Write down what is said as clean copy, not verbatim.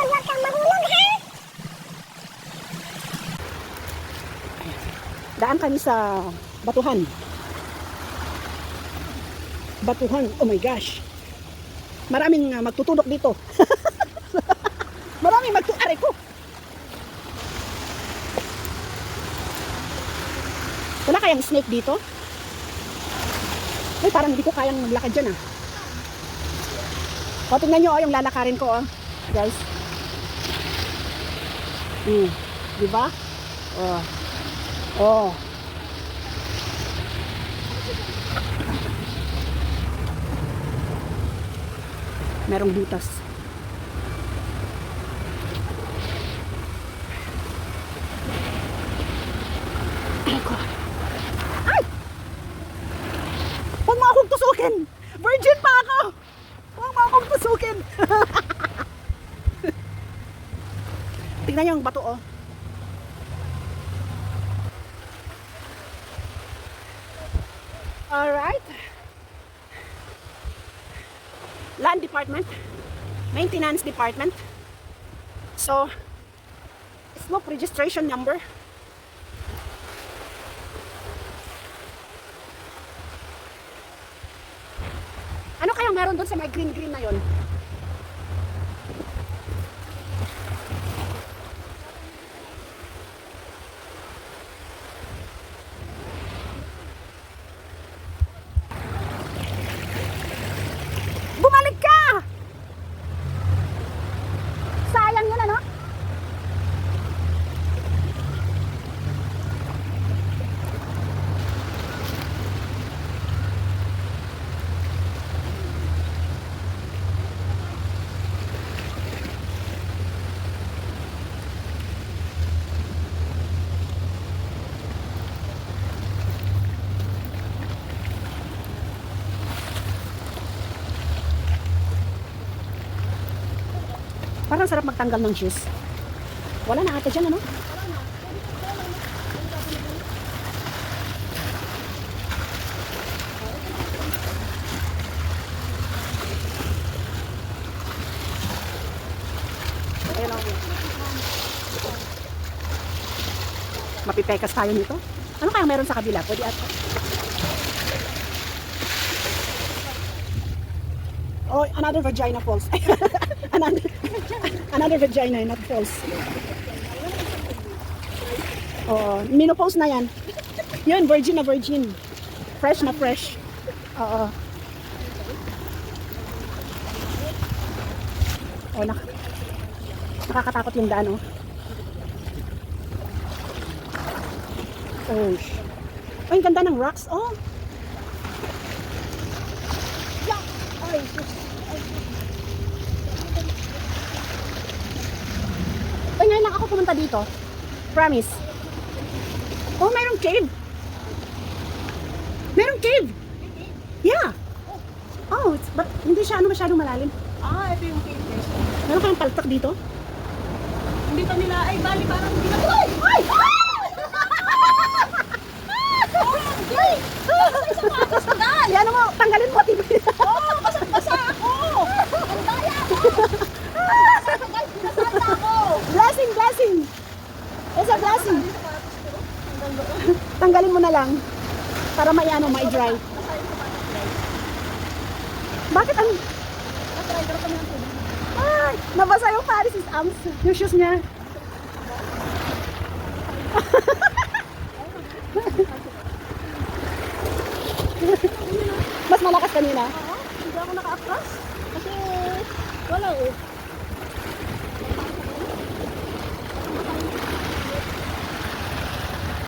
huwag kang mahulog, ha? Daan kami sa Batuhan. Batuhan, oh my gosh. Maraming magtutulok dito. Maraming magtutari ko. Wala kayang snake dito? Ay, parang hindi ko kayang maglakad dyan, ah. O, tingnan nyo, oh, yung lalakarin ko, oh. Guys. Diba? Oh. Oh. Merong butas. Ay ko. Ay! Huwag mo akong tusukin! Virgin pa ako! Huwag mo akong tusukin! Tingnan niyo yung bato, oh. Alright. Land Department. Maintenance Department. So, smoke registration number. Ano kayang meron doon sa may green-green na yon? Bumalik ka! Sayang yun, ano? Parang sarap magtanggal ng shoes. Wala na ata dyan, ano? Ayan, oh. Mapipekas tayo nito. Ano kayang meron sa kabila? Pwede ata. Oh, another vagina falls. Another vagina, not falls. Oh, menopause na yan. Yun, virgin na virgin. Fresh na fresh. Oo. Oh, nakakatakot yung daan, oh. Oh, oh, yung ganda ng rocks, oh. Ay, ay, ngayon lang ako pumunta dito. Promise. Oh, mayroong cave. Mayroong cave. Yeah. Oh, but hindi siya masyadong malalim. Ah, ito yung cave. Meron kayong paltak dito? Hindi pa nila, ay bali parang hindi na. Ay! Ay! Ay! Yan mo, tanggalin mo TV. Oh, basang-basa ako! Ang daya mo! Guys, binasada ako! Blessing, blessing. It's a blessing. Tanggalin mo na lang para may dry. Bakit ang ay, nabasa yung Paris is arms. Yung shoes niya. Mas malakas kanina. Hindi ako naka-atras. Kasi wala eh.